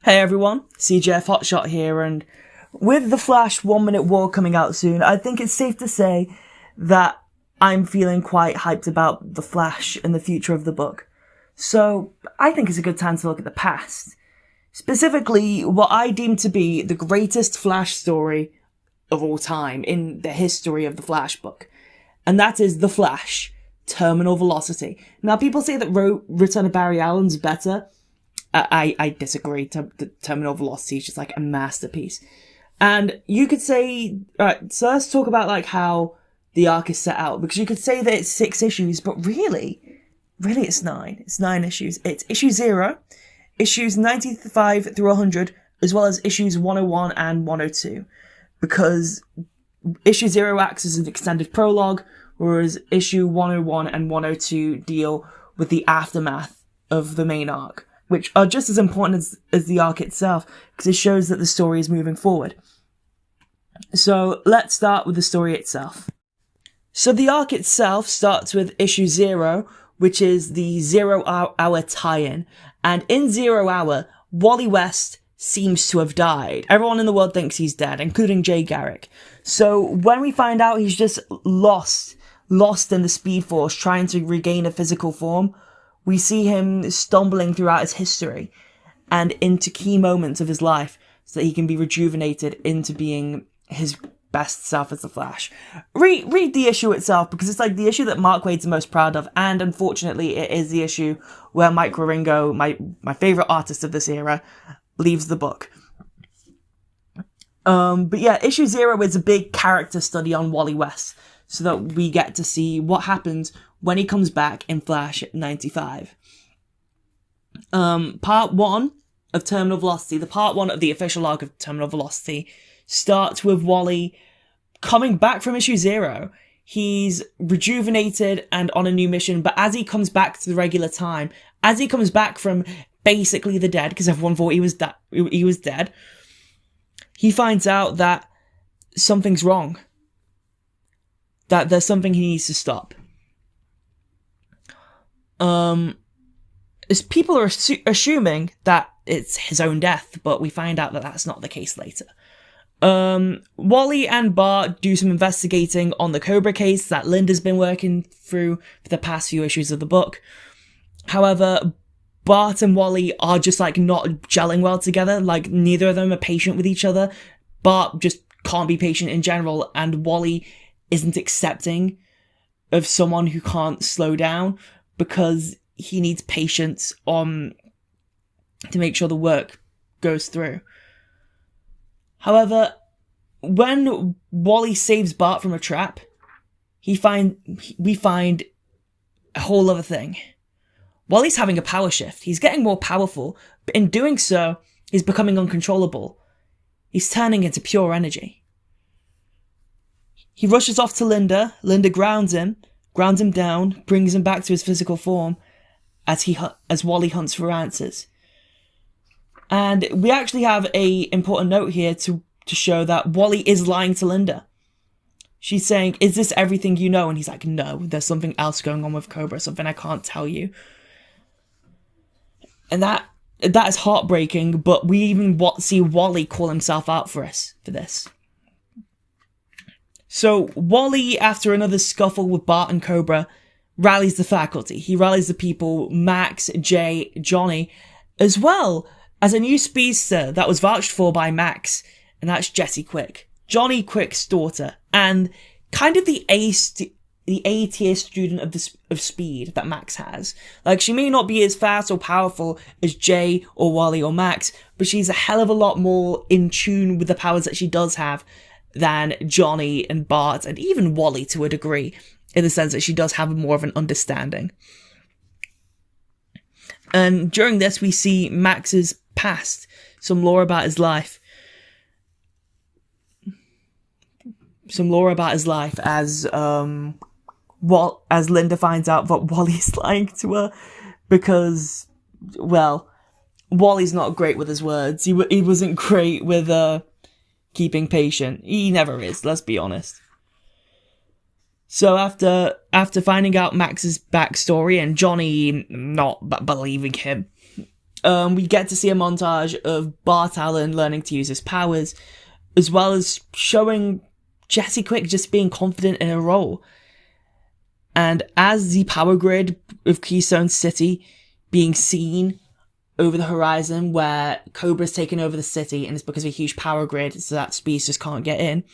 Hey everyone, CJF Hotshot here, and with The Flash 1 Minute War coming out soon, I think it's safe to say that I'm feeling quite hyped about The Flash and the future of the book. So, I think it's a good time to look at the past. Specifically, what I deem to be the greatest Flash story of all time in the history of the Flash book. And that is The Flash, Terminal Velocity. Now, people say that Return of Barry Allen's better. I disagree. Terminal Velocity is just like a masterpiece. And you could say, alright, so let's talk about like how the arc is set out, because you could say that it's 6 issues, but really it's 9. It's 9 issues. It's issue 0, issues 95 through 100, as well as issues 101 and 102, because issue 0 acts as an extended prologue, whereas issue 101 and 102 deal with the aftermath of the main arc, which are just as important as the arc itself, because it shows that the story is moving forward. So let's start with the story itself. So the arc itself starts with issue 0, which is the 0 Hour tie-in. And in 0 Hour, Wally West seems to have died. Everyone in the world thinks he's dead, including Jay Garrick. So when we find out he's just lost in the Speed Force, trying to regain a physical form, we see him stumbling throughout his history and into key moments of his life so that he can be rejuvenated into being his best self as the Flash. Read the issue itself, because it's like the issue that Mark Waid's the most proud of, and unfortunately it is the issue where Mike Wieringo, my favourite artist of this era, leaves the book. But yeah, issue 0 is a big character study on Wally West, so that we get to see what happens when he comes back in Flash 95. Part 1 of Terminal Velocity, the part 1 of the official arc of Terminal Velocity, starts with Wally coming back from issue 0. He's rejuvenated and on a new mission, but as he comes back to the regular time, as he comes back from basically the dead, because everyone thought he was dead, he finds out that something's wrong. That there's something he needs to stop. As people are assuming that it's his own death, but we find out that that's not the case later. Wally and Bart do some investigating on the Cobra case that Linda's been working through for the past few issues of the book. However, Bart and Wally are just like not gelling well together. Like, neither of them are patient with each other. Bart just can't be patient in general, and Wally isn't accepting of someone who can't slow down, because he needs patience to make sure the work goes through. However, when Wally saves Bart from a trap, we find a whole other thing. Wally's having a power shift. He's getting more powerful, but in doing so, he's becoming uncontrollable. He's turning into pure energy. He rushes off to Linda. Linda grounds him down, brings him back to his physical form as Wally hunts for answers. And we actually have a important note here to show that Wally is lying to Linda. She's saying, "Is this everything you know?" And he's like, "No, there's something else going on with Cobra, something I can't tell you." And that is heartbreaking, but we even see Wally call himself out for this. So Wally, after another scuffle with Bart and Cobra, rallies the faculty. He rallies the people, Max, Jay, Johnny, as well as a new speedster that was vouched for by Max, and that's Jessie Quick, Johnny Quick's daughter, and kind of the A-tier student of speed that Max has. Like, she may not be as fast or powerful as Jay or Wally or Max, but she's a hell of a lot more in tune with the powers that she does have than Johnny and Bart, and even Wally to a degree, in the sense that she does have more of an understanding. And during this, we see Max's past, some lore about his life. As Linda finds out that Wally's lying to her, because, well, Wally's not great with his words. He wasn't great with keeping patient. He never is, let's be honest. So after finding out Max's backstory and Johnny not believing him, we get to see a montage of Bart Allen learning to use his powers, as well as showing Jesse Quick just being confident in her role. And as the power grid of Keystone City being seen over the horizon, where Cobra's taken over the city, and it's because of a huge power grid, so that Speeds just can't get in,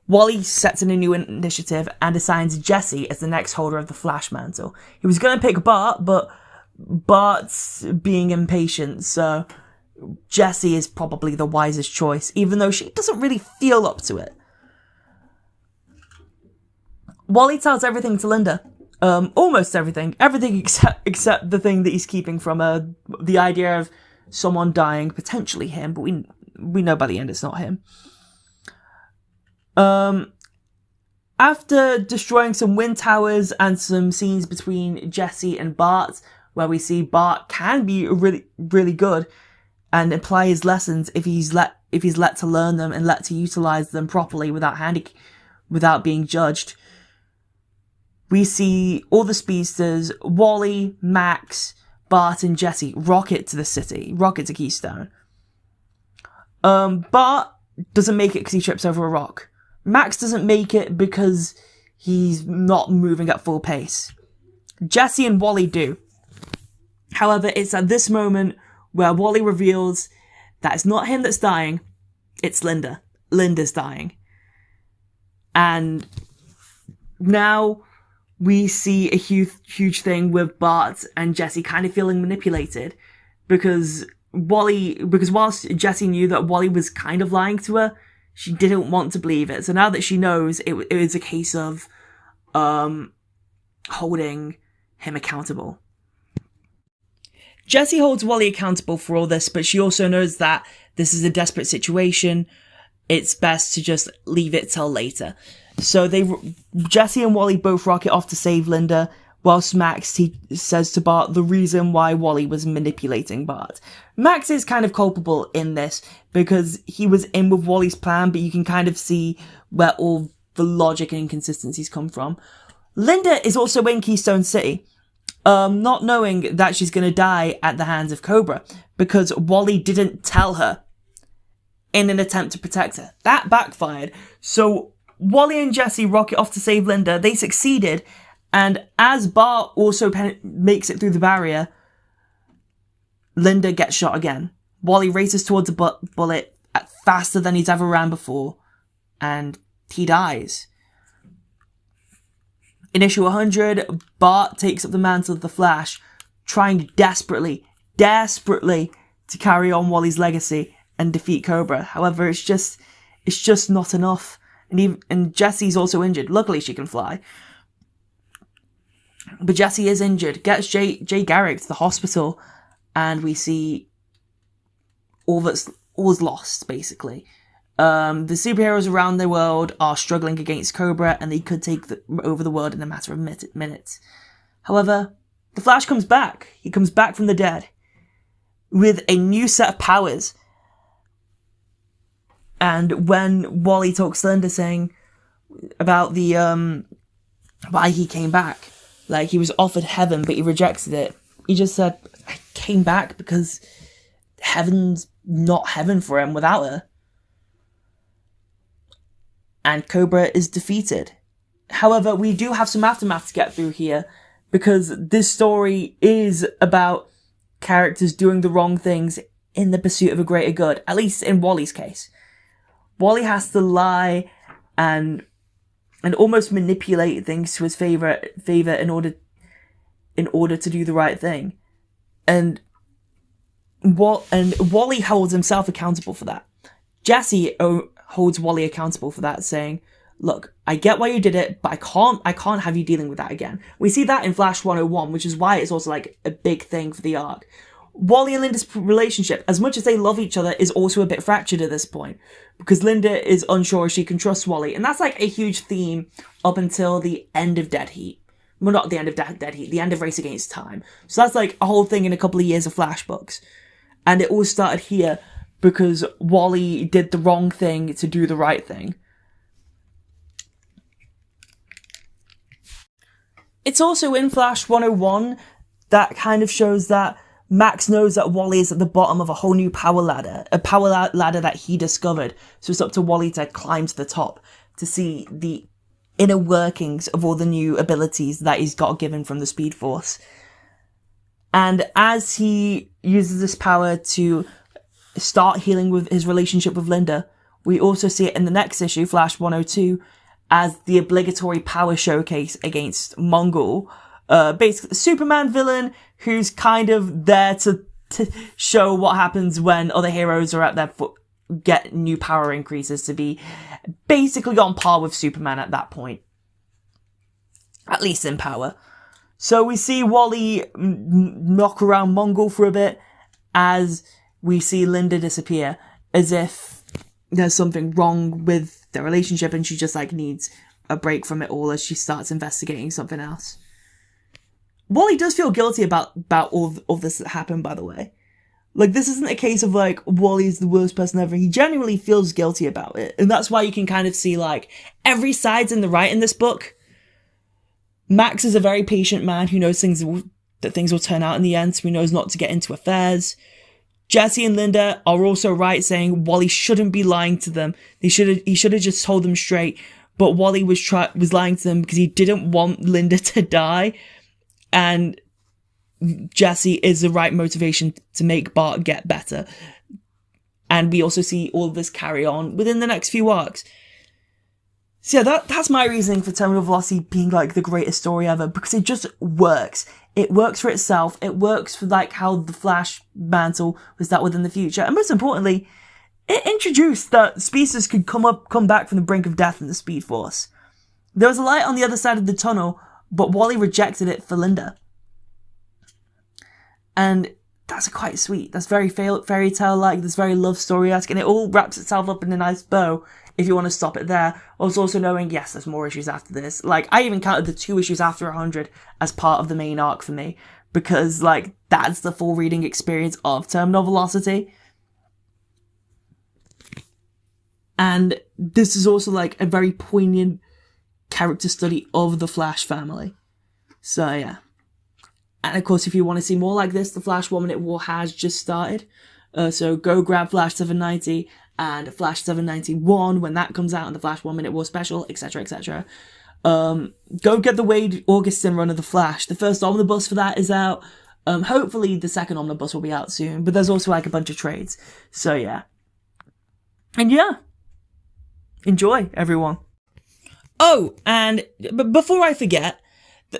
Wally sets in a new initiative and assigns Jesse as the next holder of the Flash Mantle. He was going to pick Bart, but Bart's being impatient, so Jesse is probably the wisest choice, even though she doesn't really feel up to it. Wally tells everything to Linda. Almost everything. Everything except the thing that he's keeping from her. The idea of someone dying, potentially him, but we know by the end it's not him. After destroying some wind towers and some scenes between Jesse and Bart, where we see Bart can be really, really good and apply his lessons if he's let to learn them and let to utilize them properly without being judged. We see all the speedsters, Wally, Max, Bart, and Jesse rocket to Keystone. Bart doesn't make it because he trips over a rock. Max doesn't make it because he's not moving at full pace. Jesse and Wally do. However, it's at this moment where Wally reveals that it's not him that's dying, it's Linda. Linda's dying. And now we see a huge thing with Bart and Jesse kind of feeling manipulated because whilst Jesse knew that Wally was kind of lying to her, she didn't want to believe it. So now that she knows, it was a case of holding him accountable. Jesse holds Wally accountable for all this, but she also knows that this is a desperate situation. It's best to just leave it till later. So Jesse and Wally both rocket off to save Linda, whilst Max says to Bart the reason why Wally was manipulating Bart. Max is kind of culpable in this because he was in with Wally's plan, but you can kind of see where all the logic and inconsistencies come from. Linda is also in Keystone City, not knowing that she's going to die at the hands of Cobra because Wally didn't tell her in an attempt to protect her. That backfired. So Wally and Jesse rocket off to save Linda. They succeeded. And as Bart also makes it through the barrier, Linda gets shot again. Wally races towards a bullet faster than he's ever ran before, and he dies. In issue 100, Bart takes up the mantle of the Flash, trying desperately to carry on Wally's legacy and defeat Cobra. However, it's just not enough. And Jesse's also injured. Luckily, she can fly. But Jesse is injured, gets Jay Garrick to the hospital, and we see all's lost, basically. The superheroes around the world are struggling against Cobra, and they could take over the world in a matter of minutes. However, the Flash comes back. He comes back from the dead with a new set of powers. And when Wally talks to Linda saying about the why he came back, like he was offered heaven but he rejected it, he just said, I came back because heaven's not heaven for him without her. And Cobra is defeated. However, we do have some aftermath to get through here, because this story is about characters doing the wrong things in the pursuit of a greater good, at least in Wally's case. Wally has to lie and almost manipulate things to his favor in order to do the right thing. And Wally holds himself accountable for that. Jesse holds Wally accountable for that, saying, look, I get why you did it, but I can't have you dealing with that again. We see that in Flash 101, which is why it's also like a big thing for the arc. Wally and Linda's relationship, as much as they love each other, is also a bit fractured at this point, because Linda is unsure if she can trust Wally, and that's like a huge theme up until the end of Dead Heat. Well, not the end of Dead Heat, the end of Race Against Time. So that's like a whole thing in a couple of years of Flash books. And it all started here because Wally did the wrong thing to do the right thing. It's also in Flash 101 that kind of shows that Max knows that Wally is at the bottom of a whole new power ladder, a power ladder that he discovered. So it's up to Wally to climb to the top to see the inner workings of all the new abilities that he's got given from the Speed Force. And as he uses this power to start healing with his relationship with Linda, we also see it in the next issue, Flash 102, as the obligatory power showcase against Mongul. Basically, the Superman villain who's kind of there to show what happens when other heroes are at their foot, get new power increases, to be basically on par with Superman at that point. At least in power. So we see Wally knock around Mongul for a bit as we see Linda disappear, as if there's something wrong with their relationship and she just like needs a break from it all as she starts investigating something else. Wally does feel guilty about all of this that happened, by the way. Like, this isn't a case of, like, Wally's the worst person ever. He genuinely feels guilty about it. And that's why you can kind of see, like, every side's in the right in this book. Max is a very patient man who knows things will turn out in the end, so he knows not to get into affairs. Jesse and Linda are also right, saying Wally shouldn't be lying to them. He should have just told them straight. But Wally was lying to them because he didn't want Linda to die. And Jesse is the right motivation to make Bart get better. And we also see all of this carry on within the next few arcs. So yeah, that's my reasoning for Terminal Velocity being like the greatest story ever, because it just works. It works for itself. It works for like how the Flash mantle was dealt with in the future. And most importantly, it introduced that speedsters could come back from the brink of death in the Speed Force. There was a light on the other side of the tunnel, but Wally rejected it for Linda. And that's quite sweet. That's very fairy tale-like, that's very love story-esque, and it all wraps itself up in a nice bow if you want to stop it there. I was also knowing, yes, there's more issues after this. Like, I even counted the 2 issues after 100 as part of the main arc for me, because, like, that's the full reading experience of Terminal Velocity. And this is also, like, a very poignant character study of the Flash family. So, yeah. And of course, if you want to see more like this, the Flash 1 Minute War has just started. So go grab Flash 790 and Flash 791 when that comes out, and the Flash 1 Minute War special, etc., etc. Go get the Wade Augustin run of the Flash. The first omnibus for that is out. Hopefully the second omnibus will be out soon, but there's also like a bunch of trades. So yeah. And yeah. Enjoy, everyone. Oh, and before I forget,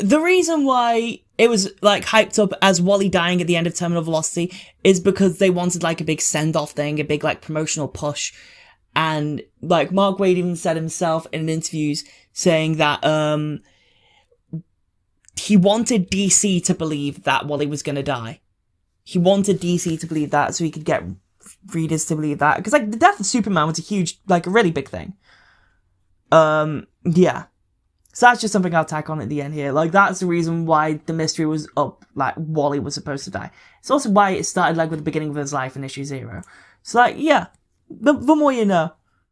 the reason why it was, like, hyped up as Wally dying at the end of Terminal Velocity is because they wanted, like, a big send-off thing, a big, like, promotional push. And, like, Mark Waid even said himself in interviews saying that, he wanted DC to believe that Wally was gonna die. He wanted DC to believe that so he could get readers to believe that. Because, like, the death of Superman was a huge, like, a really big thing. Yeah. So that's just something I'll tack on at the end here. Like, that's the reason why the mystery was up, like, Wally was supposed to die. It's also why it started, like, with the beginning of his life in issue 0. So, like, yeah. The more you know.